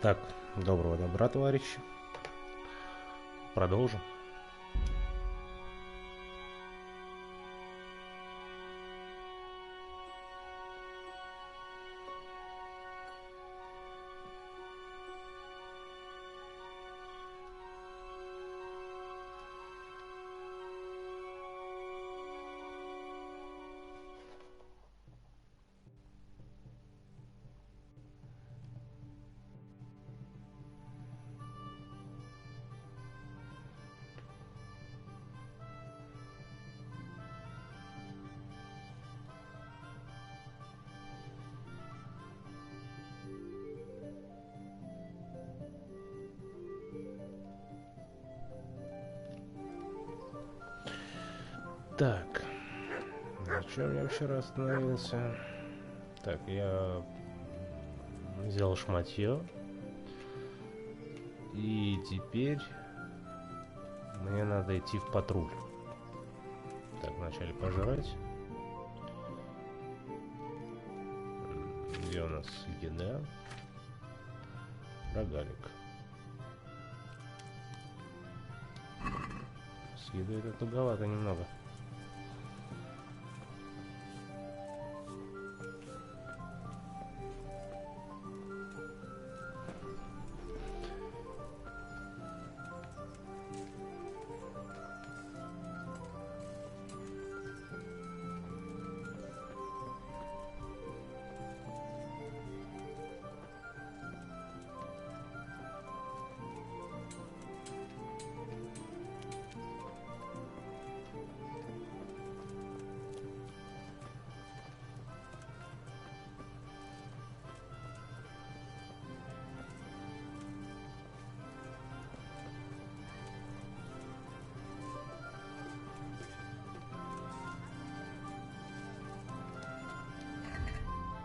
Так, доброго добра, товарищи. Продолжим. Так, на чем я вчера остановился? Так, я взял шматье. И теперь мне надо идти в патруль. Так, вначале пожрать. Где у нас еда? Рогалик. С едой это туговато немного.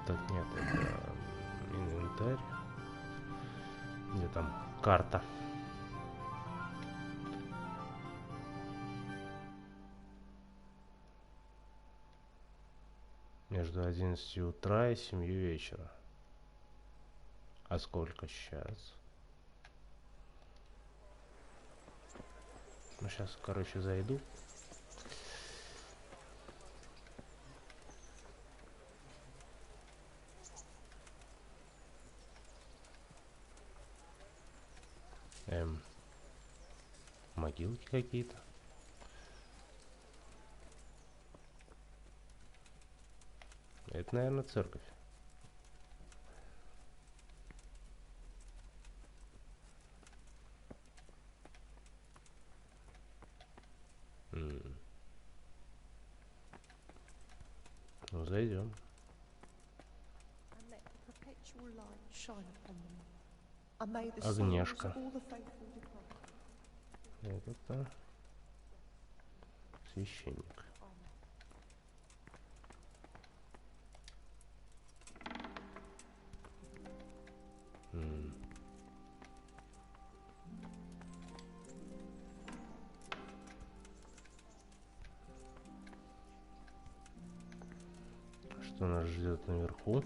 Так, нет, это инвентарь. Где там карта? Между 11 утра и 7 вечера. А сколько сейчас? Ну, сейчас, короче, зайду. Могилки какие-то. Это, наверное, церковь. Ну, зайдем. Огнешка. Это священник. Что нас ждет наверху?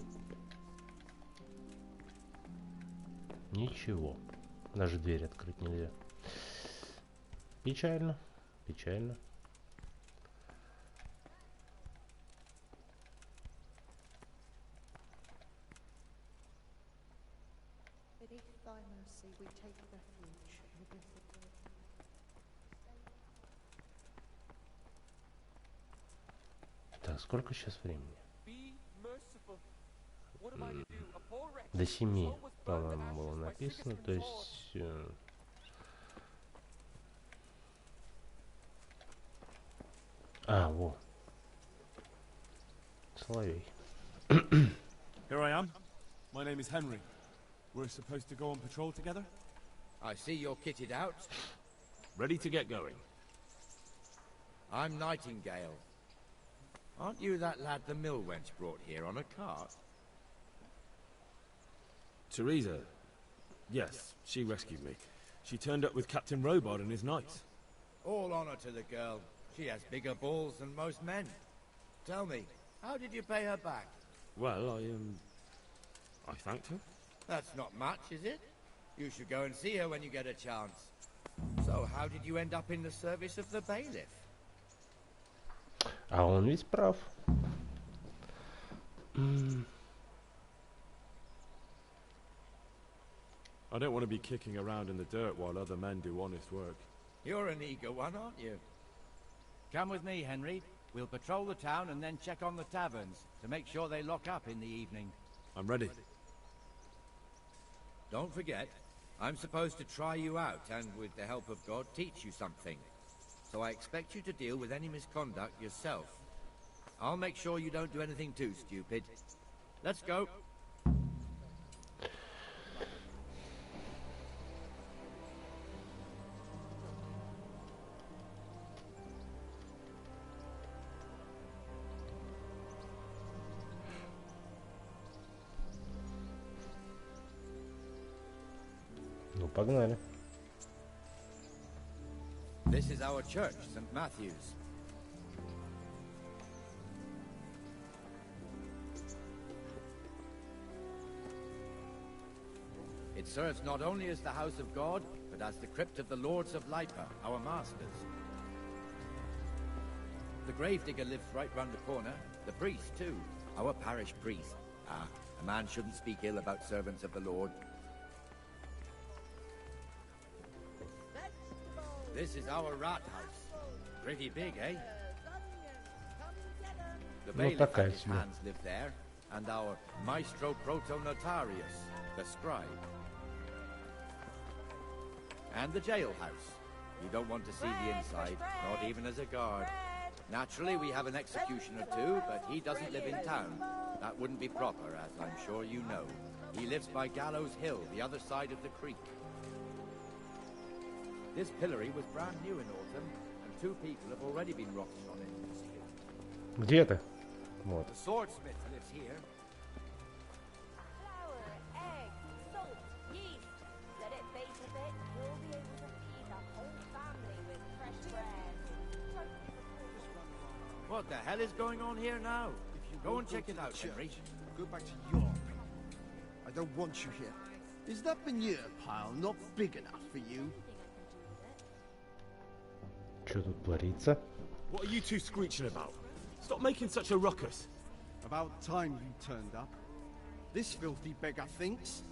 Ничего. Даже дверь открыть нельзя. Печально. Печально. Так, сколько сейчас времени? До 7, по-моему, было написано, то есть... во. Соловей. Here I am. My name is Henry. We're supposed to go on patrol together? I see you're kitted out. Ready to get going. I'm Nightingale. Aren't you that lad the mill wench brought here on a cart? Teresa. Yes, she rescued me. She turned up with Captain Robard and his knights. All honor to the girl. She has bigger balls than most men. Tell me, how did you pay her back? Well, I thanked her. That's not much, is it? You should go and see her when you get a chance. So, how did you end up in the service of the bailiff? А он ведь прав. I don't want to be kicking around in the dirt while other men do honest work. You're an eager one, aren't you? Come with me, Henry. We'll patrol the town and then check on the taverns to make sure they lock up in the evening. I'm ready. Don't forget, I'm supposed to try you out and, with the help of God, teach you something. So I expect you to deal with any misconduct yourself. I'll make sure you don't do anything too stupid. Let's go. Ну, погнали. This is our church, St. Matthew's. It serves not only as the house of God, but as the crypt of the lords of Lipa, our masters. The gravedigger lives right round the corner. The priest, too. Our parish priest. Ah, a man shouldn't speak ill about servants of the Lord. This is our rat house. Pretty big, eh? The bailiff and his hands live there, and our maestro protonotarius, the scribe. And the jailhouse. You don't want to see the inside, not even as a guard. Naturally, we have an executioner too, but he doesn't live in town. That wouldn't be proper, as I'm sure you know. He lives by Gallows Hill, the other side of the creek. This pillory was brand new in autumn, and 2 people have already been rotting on it. Где ты? Вот. The swordsmith lives here. Flour, eggs, salt, yeast. Let it bake a bit, we'll be able to feed the whole family with fresh bread. What the hell is going on here now? Go and check it out, Henry. Go back to your pen. I don't want you here. Is that manure pile not big enough for you? Что тут творится? What are you two screeching about? Stop making such a ruckus. About time you turned up. This filthy beggar thinks.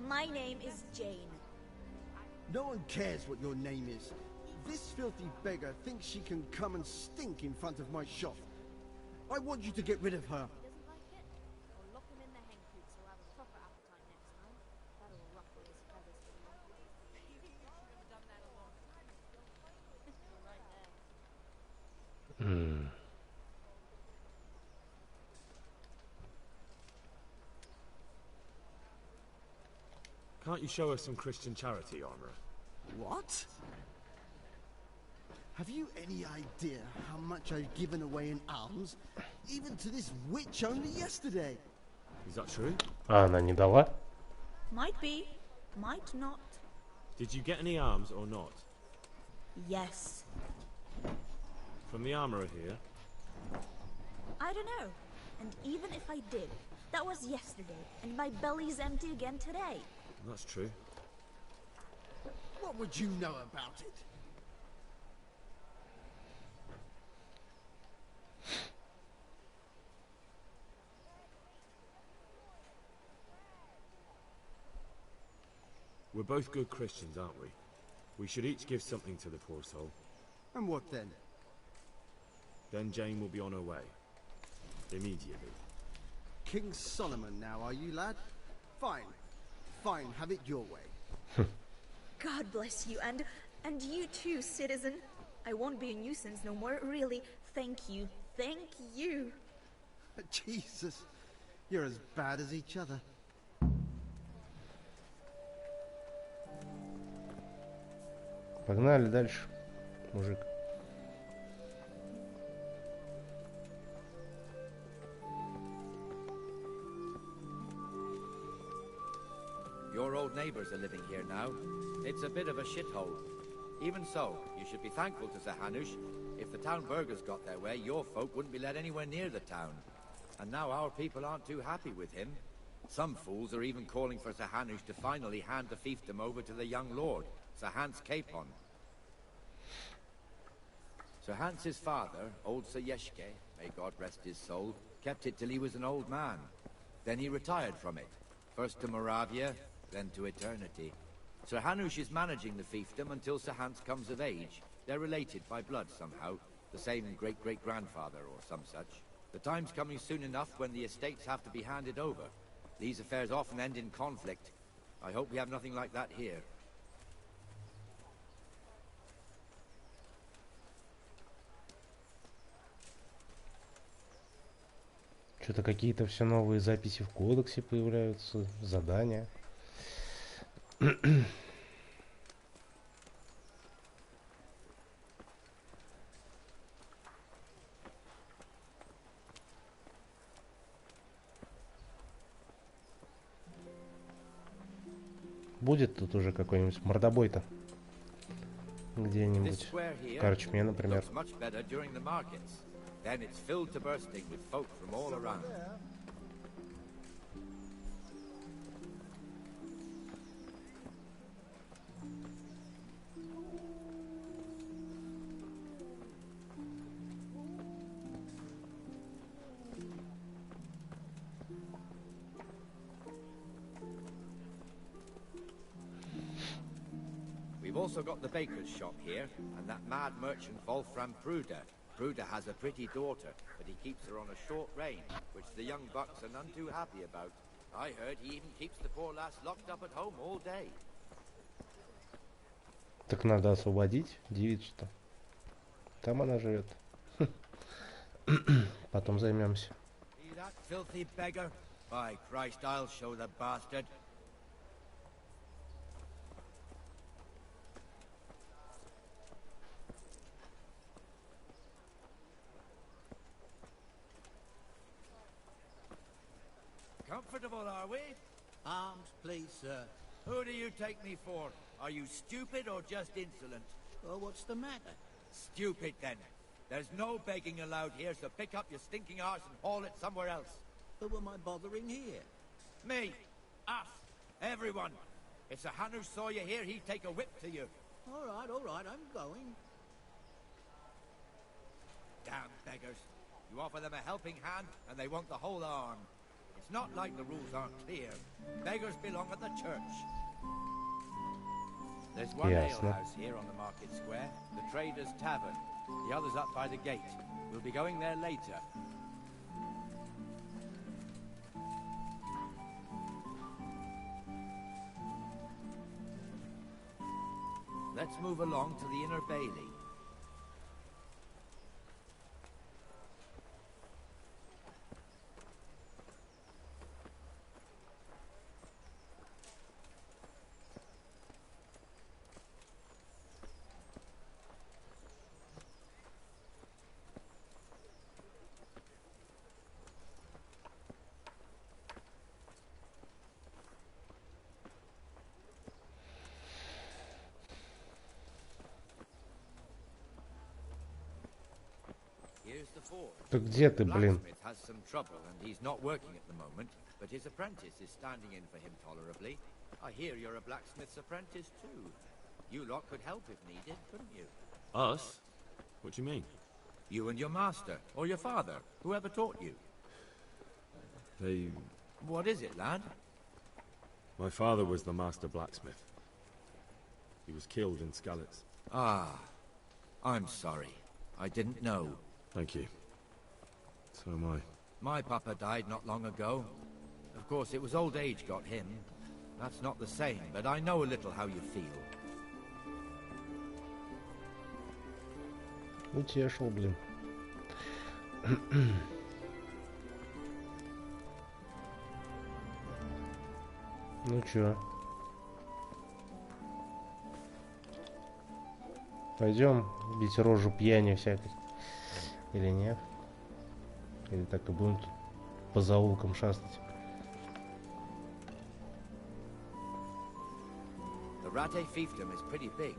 My name is Jane. No one cares what your name is. This filthy beggar thinks she can come and stink in front of my shop. I want you to get rid of her. Doesn't like it? Or lock him in the hen coop so he'll have a proper appetite next time. That'll ruffle his feathers for the long. Can't you show us some Christian charity, Armourer? What? Have you any idea how much I've given away in alms? Even to this witch only yesterday. Is that true? А она не дала? Might be, might not. Did you get any alms or not? Yes. From the Armourer here? I don't know. And even if I did, that was yesterday, and my belly's empty again today. That's true. What would you know about it? We're both good Christians, aren't we? We should each give something to the poor soul. And what then? Then Jane will be on her way. Immediately. King Solomon now, are you, lad? Fine. Fine, have it your way. God bless you, and you too, citizen. I won't be a nuisance no more, really. Thank you. Thank you. Jesus, you're as bad as each other. Погнали дальше, мужик. Your old neighbours are living here now. It's a bit of a shithole. Even so, you should be thankful to Sir Hanush. If the town burghers got their way, your folk wouldn't be let anywhere near the town. And now our people aren't too happy with him. Some fools are even calling for Sir Hanush to finally hand the fiefdom over to the young lord, Sir Hans Capon. Sir Hans's father, old Sir Yeshke, may God rest his soul, kept it till he was an old man. Then he retired from it, first to Moravia, then to eternity. Sir Hanush is managing the fiefdom until Sir Hans comes of age. They're related by blood somehow, the same great-great-grandfather or some such. The time's coming soon enough when the estates have to be handed over. These affairs often end in conflict. I hope we have nothing like that here. Что-то какие-то все новые записи в кодексе появляются, задания. Будет тут уже какой-нибудь мордобой-то где-нибудь в корчме, например. Then it's filled to bursting with folk from all around. We've also got the baker's shop here, and that mad merchant Wolfram Pruder. Pruder has a pretty daughter, but he keeps her on a short rein, which the young bucks are none too happy about. I heard he even keeps the poor lass locked up at home all day. Так надо освободить девицу-то. Там она живет. Потом займемся. See that filthy beggar? By Christ, I'll show the bastard. Comfortable, are we? Arms, please, sir. Who do you take me for? Are you stupid or just insolent? Oh, what's the matter? Stupid, then. There's no begging allowed here, so pick up your stinking arse and haul it somewhere else. Who am I bothering here? Me. Us. Everyone. If Sir Hanush saw you here, he'd take a whip to you. All right, I'm going. Damn beggars. You offer them a helping hand, and they want the whole arm. It's not like the rules aren't clear. Beggars belong at the church. There's one alehouse here on the market square, the Trader's Tavern. The other's up by the gate. We'll be going there later. Let's move along to the Inner Bailey. Так где ты, блин? Has some trouble and he's not working at the moment, but his apprentice is standing in for him tolerably. I hear you're a blacksmith's apprentice too. You lot could help if needed, couldn't you? Us? What do you mean? You and your master, or your father, whoever taught you. They... What is it, lad? My father was the master blacksmith. He was killed in Skalitz. Ah, I'm sorry. I didn't know. Thank you. So am I. My papa died not long ago. Of course, it was old age got him. That's not the same, but I know a little how you feel. Утешил, блин. Ну чё? Пойдем бить рожу пьяни всякой. Или нет? Или так и будем тут по заулкам шастать? The Rate fiefdom is pretty big.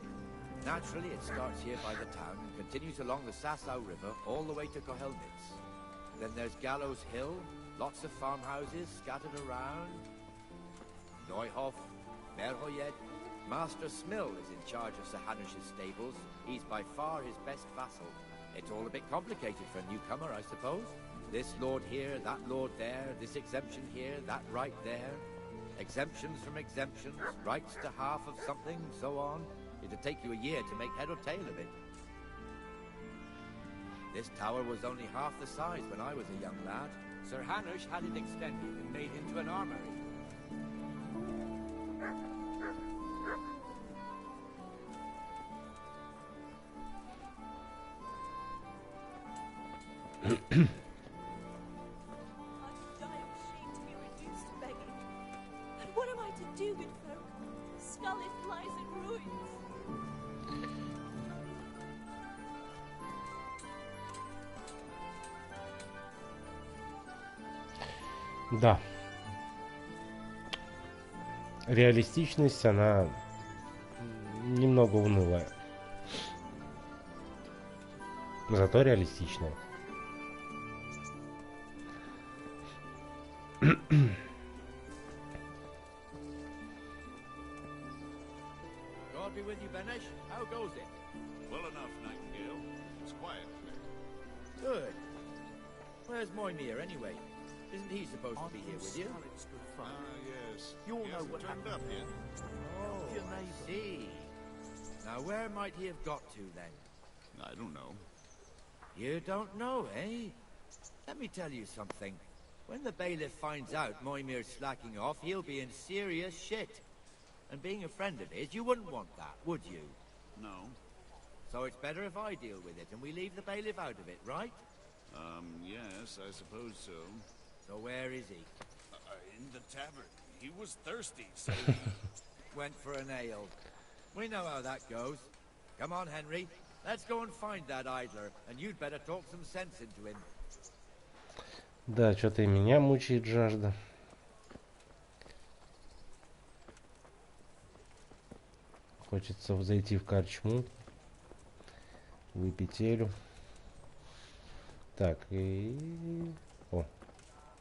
Naturally, it starts here by the town and continues along the Sassau River all the way to Kohelnitz. Then there's Gallows Hill, Lots of farmhouses scattered around. Neuhof, Merhoyed. Master Smill is in charge of Sir Hanish's stables. He's by far his best vassal. It's all a bit complicated for a newcomer, I suppose. This lord here, that lord there, this exemption here, that right there. Exemptions from exemptions, rights to half of something, so on. It'd take you a year to make head or tail of it. This tower was only half the size when I was a young lad. Sir Hanush had it extended and made into an armory. I'd die of shame to be reduced to begging. And what am I to do, good folk? Scarlet lies in ruins. Да. Реалистичность, она немного унылая. Зато реалистичная. God be with you, Benesh. How goes it? Well enough, Nightingale. It's quiet here. Good. Where's Moimir, anyway? Isn't he supposed to be here with you? Ah, yes. You all He know hasn't what turned up yet. Oh, Your I neighbour. see. Now, where might he have got to, then? I don't know. You don't know, eh? Let me tell you something. When the bailiff finds out Moimir's slacking off, he'll be in serious shit. And being a friend of his, you wouldn't want that, would you? No. So it's better if I deal with it and we leave the bailiff out of it, right? Yes, I suppose so. So where is he? In the tavern. He was thirsty, so Went for an ale. We know how that goes. Come on, Henry. Let's go and find that idler, and you'd better talk some sense into him. Да, что-то и меня мучает жажда. Хочется зайти в корчму, выпить элю. Так, и... О,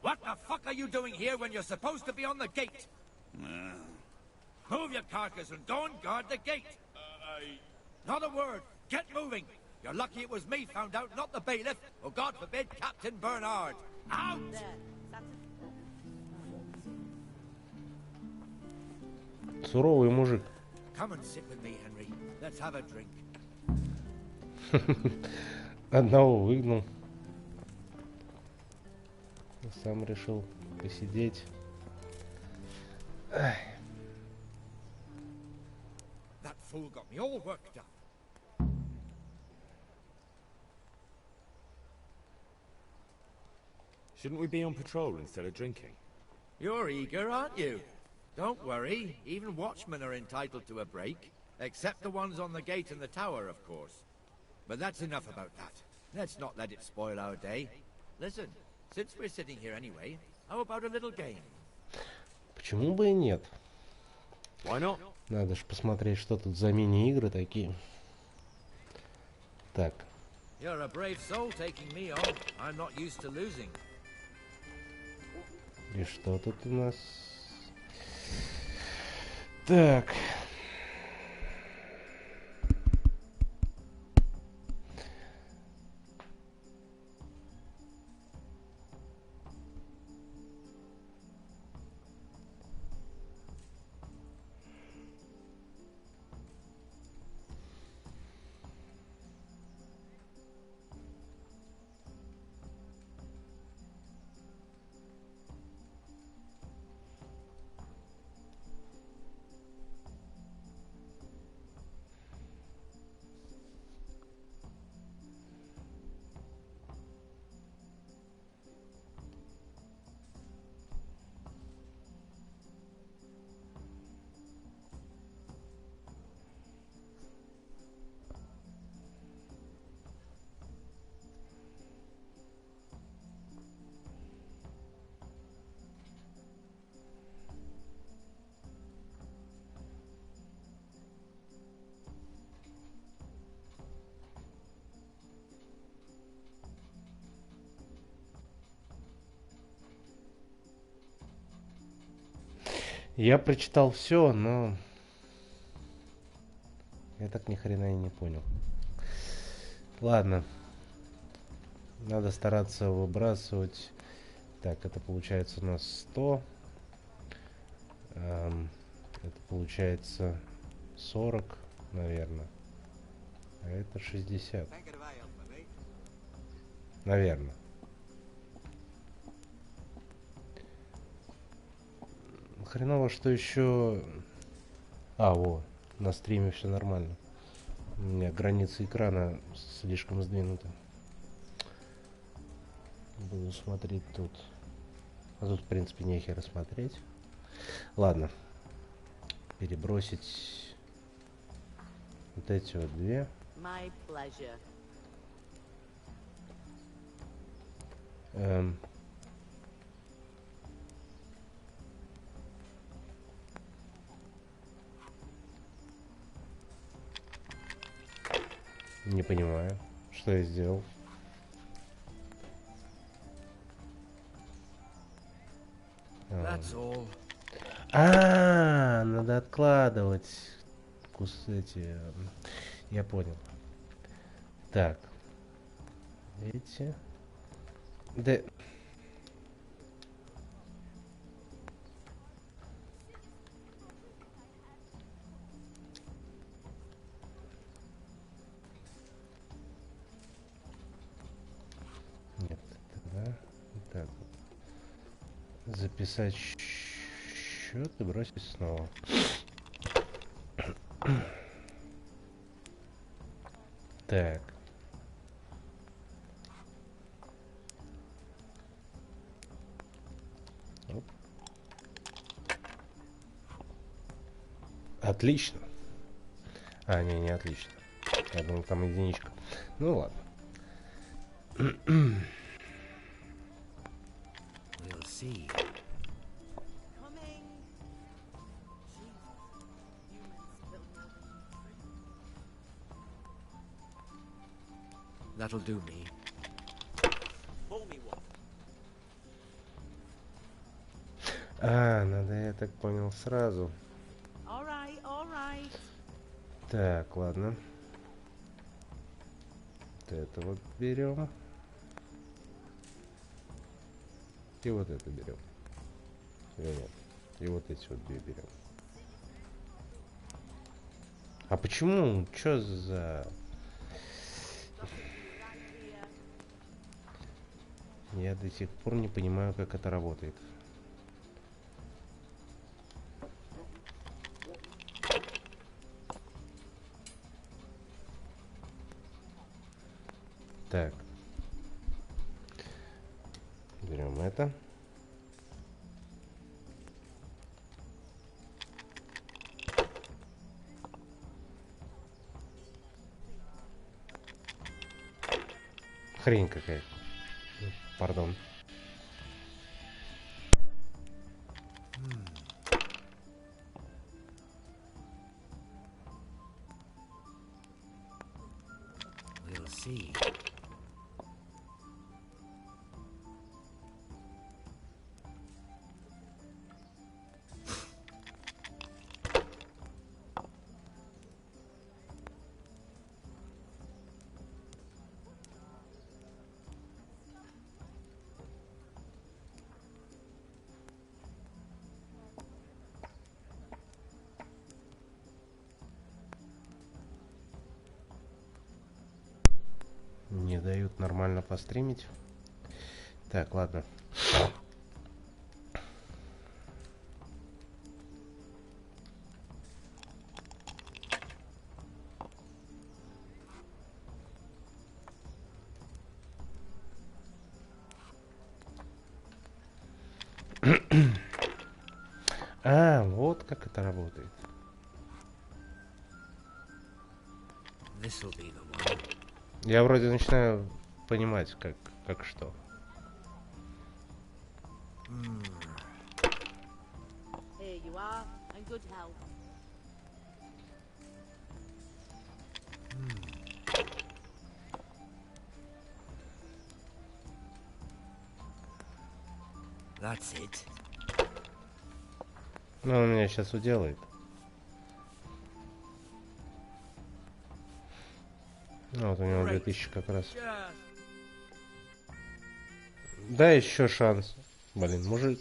What the fuck are you doing here when you're supposed to be on the gate? Move your carcass and don't guard the gate. Not a word. Get moving. You're lucky it was me found out, not the bailiff, or God forbid, Captain Bernard. Out! суровый мужик. Come and sit with me, Henry. Let's have a drink. Одного выгнал. Сам решил посидеть. Ай. That fool got me all worked up. Shouldn't we be on patrol instead of drinking? You're eager, aren't you? Don't worry. Even watchmen are entitled to a break. Except the ones on the gate and the tower, of course. But that's enough about that. Let's not let it spoil our day. Listen, since we're sitting here anyway, how about a little game? Почему бы и нет? Why not? Надо же посмотреть, что тут за мини-игры такие. Так, You're a brave soul taking me on. I'm not used to losing. и что тут у нас? Так. Я прочитал все, но я так ни хрена и не понял. Ладно. Надо стараться выбрасывать. Так, это получается у нас 100. Это получается 40, наверное. А это 60. Наверное. Хреново, что еще... А, во, на стриме все нормально. У меня границы экрана слишком сдвинуты. Буду смотреть тут. А тут, в принципе, нехер смотреть. Ладно. Перебросить вот эти вот две. My pleasure. Не понимаю, что я сделал. Надо откладывать эти. Я понял. Так. Эти. Да. Нет, да. Так. Записать счет и бросить снова. Так. Оп. Отлично. А, не отлично. Я думал, там единичка. Ну ладно. We'll see. Coming. That'll do me. А, надо, я так понял, сразу. All right, all right. Так, ладно. Вот это вот берем. И вот это берем. Или нет? И вот эти вот две берем. А почему? Чё за... Я до сих пор не понимаю, как это работает. Так. Берем это. Хрень какая-то. Пардон. We'll see. Не дают нормально постримить. Так, ладно. А, вот как это работает. This'll be the one. Я вроде начинаю понимать, как что. Here you are, and good health. That's it. Ну, он меня сейчас уделает. Ну, вот у него 2000 как раз. Дай еще шанс. Блин, мужик.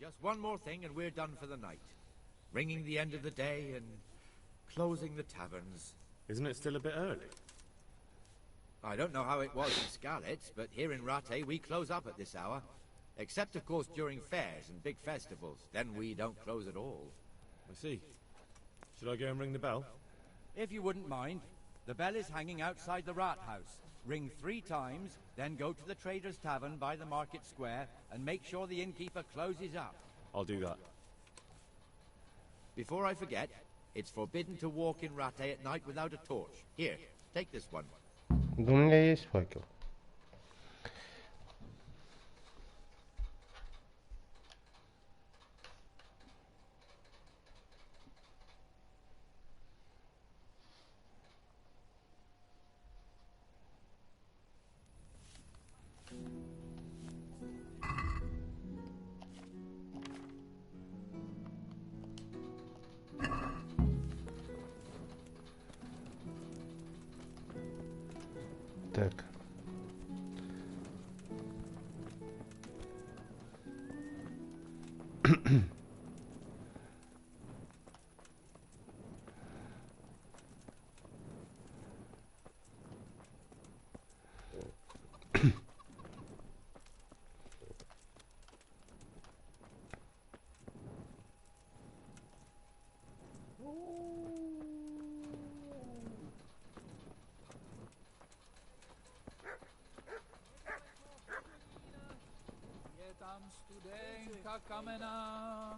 Just one more thing and we're done for the night. Ringing the end of the day and closing the taverns. Isn't it still a bit early? I don't know how it was in Scarlet, but here in Rattay we close up at this hour. Except, of course, during fairs and big festivals. Then we don't close at all. I see. Should I go and ring the bell? If you wouldn't mind, the bell is hanging outside the rat house. Ring 3 times, then go to the Trader's Tavern by the market square and make sure the innkeeper closes up. I'll do that. Before I forget, it's forbidden to walk in Rattay at night without a torch. Here, take this one. Да у меня есть факел. Так.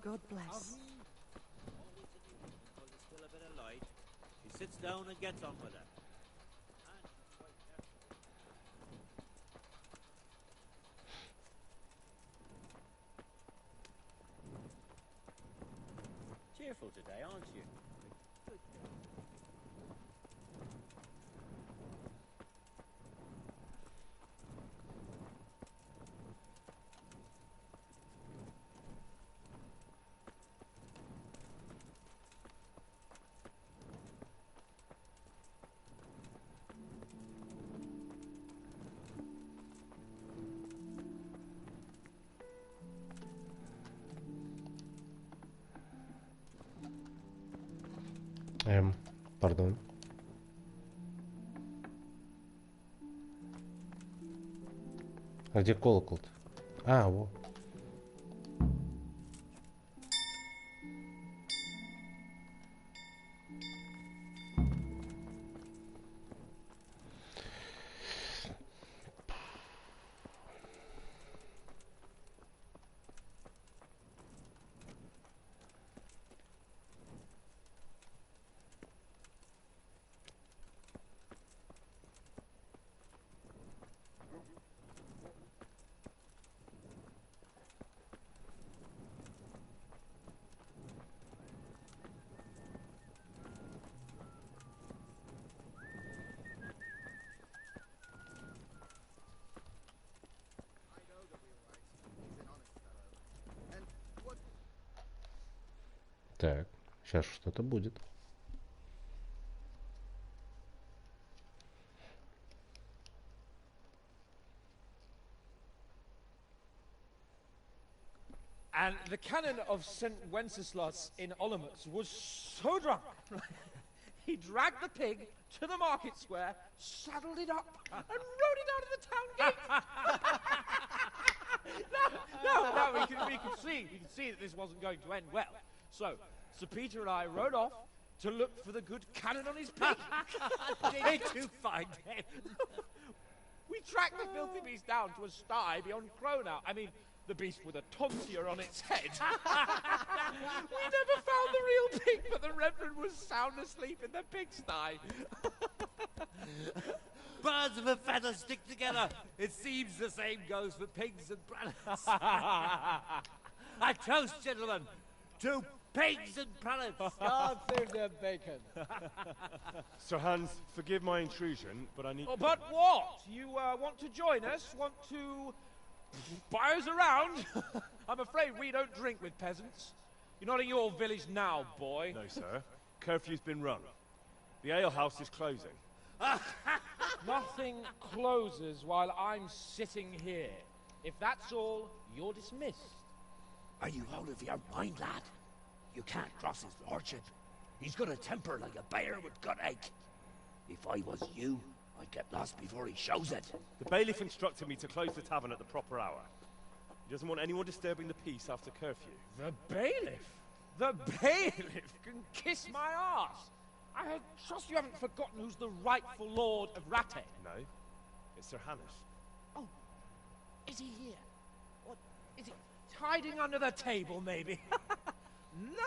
God bless. Still a bit of light. She sits down and gets on with it. Cheerful today, aren't you? Пардон. А где колокол-то? А, вот. Так, сейчас что-то будет. And the canon of St. Wenceslas in Olomouc was so drunk, he dragged the pig to the market square, saddled it up, and rode it out of the town gate. No, we can see that this wasn't going to end well. So, Sir Peter and I rode off to look for the good canon on his pig. Did you find him? We tracked the filthy beast down to a sty beyond Cronau. I mean, the beast with a tonsure on its head. We never found the real pig, but the Reverend was sound asleep in the pigsty. Birds of a feather stick together. It seems the same goes for pigs and brothers. I toast, gentlemen, to Pigs and pullets. God save their bacon. Sir Hans, forgive my intrusion, but I need... Oh, but what? You want to join us? Want to buy us around? I'm afraid we don't drink with peasants. You're not in your village now, boy. No, sir. Curfew's been rung. The alehouse is closing. Nothing closes while I'm sitting here. If that's all, you're dismissed. Are you out of your mind, lad? You can't cross his lordship. He's got a temper like a bear with gut ache. If I was you, I'd get lost before he shows it. The bailiff instructed me to close the tavern at the proper hour. He doesn't want anyone disturbing the peace after curfew. The bailiff? The bailiff can kiss my arse. I trust you haven't forgotten who's the rightful lord of Rattay. No, it's Sir Hannes. Oh, is he here? What, is he hiding under the table, maybe?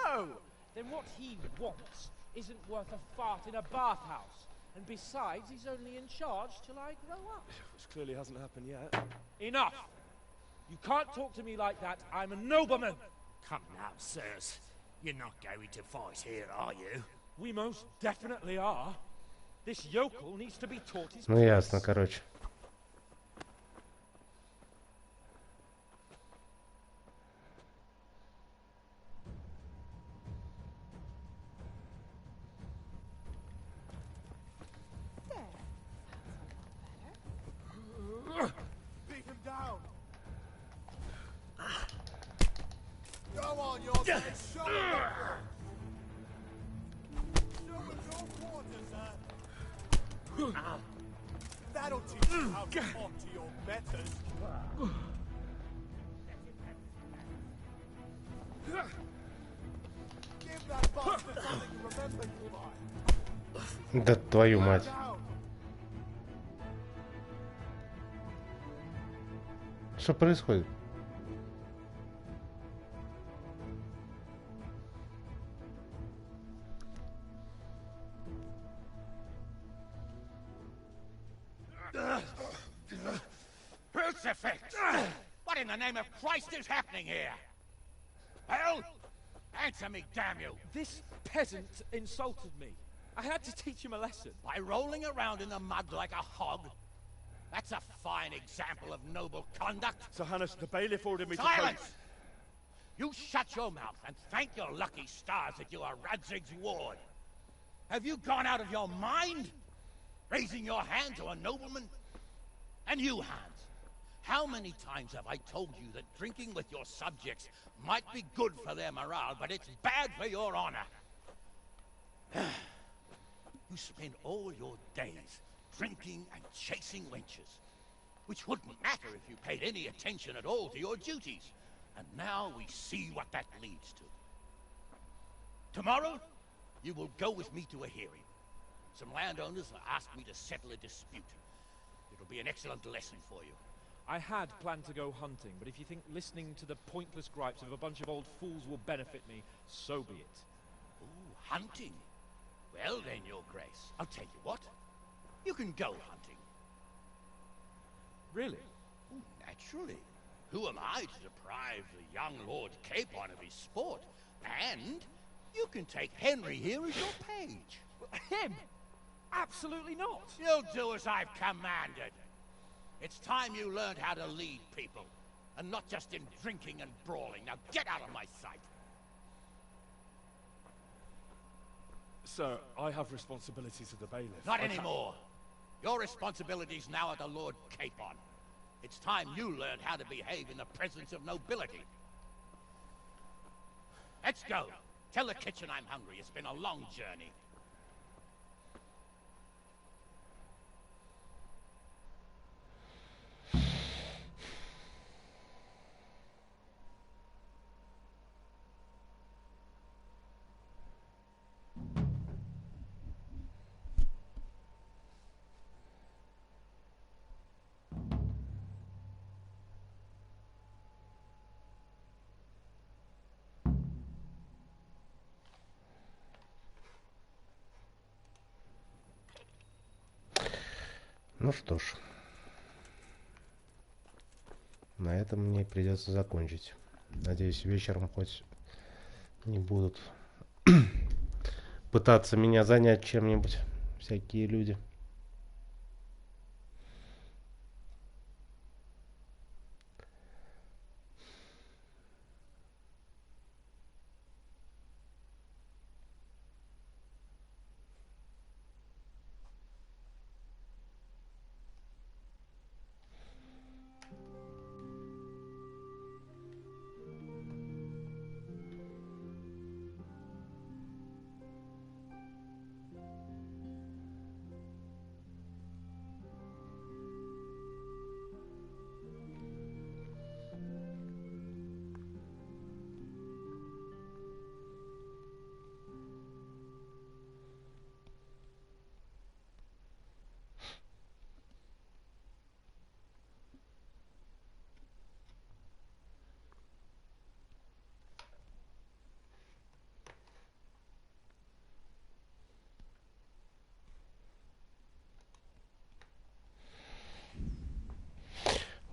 No! Then what he wants isn't worth a fart in a bathhouse. And besides, he's only in charge till I grow up. Which clearly hasn't happened yet. Enough! You can't talk to me like that. I'm a nobleman. Come now, sirs. You're not going to fight here, are you? We most definitely are. This yokel needs to be taught his Ну ясно, короче. Beat him down. Go on, your men. Show him your quarters, sir. That'll teach you how to talk to your betters. Give that bastard something to remember you by. Да твою мать. Что происходит? Crucifix! What in the name of Christ is happening here? Hell? Answer me, damn you! This peasant insulted me. I had to teach him a lesson. By rolling around in the mud like a hog? That's a fine example of noble conduct. Sir Hannes, the bailiff ordered me Silence! You shut your mouth and thank your lucky stars that you are Radzig's ward. Have you gone out of your mind? Raising your hand to a nobleman? And you, Hans, how many times have I told you that drinking with your subjects might be good for their morale, but it's bad for your honor? You spend all your days drinking and chasing wenches, which wouldn't matter if you paid any attention at all to your duties. And now we see what that leads to. Tomorrow, you will go with me to a hearing. Some landowners have asked me to settle a dispute. It'll be an excellent lesson for you. I had planned to go hunting, but if you think listening to the pointless gripes of a bunch of old fools will benefit me, so be it. Ooh, hunting? Well then, Your Grace, I'll tell you what. You can go hunting. Really? Ooh, naturally. Who am I to deprive the young Lord Capon of his sport? And you can take Henry here as your page. Him? Absolutely not. You'll do as I've commanded. It's time you learned how to lead people, and not just in drinking and brawling. Now get out of my sight. Sir, I have responsibilities of the bailiff. Not anymore. Your responsibilities now are the Lord Capon. It's time you learned how to behave in the presence of nobility. Let's go. Tell the kitchen I'm hungry. It's been a long journey. Ну что ж, на этом мне придется закончить. Надеюсь, вечером хоть не будут пытаться меня занять чем-нибудь всякие люди.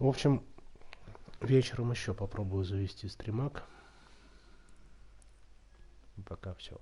В общем, вечером еще попробую завести стримак. Пока все.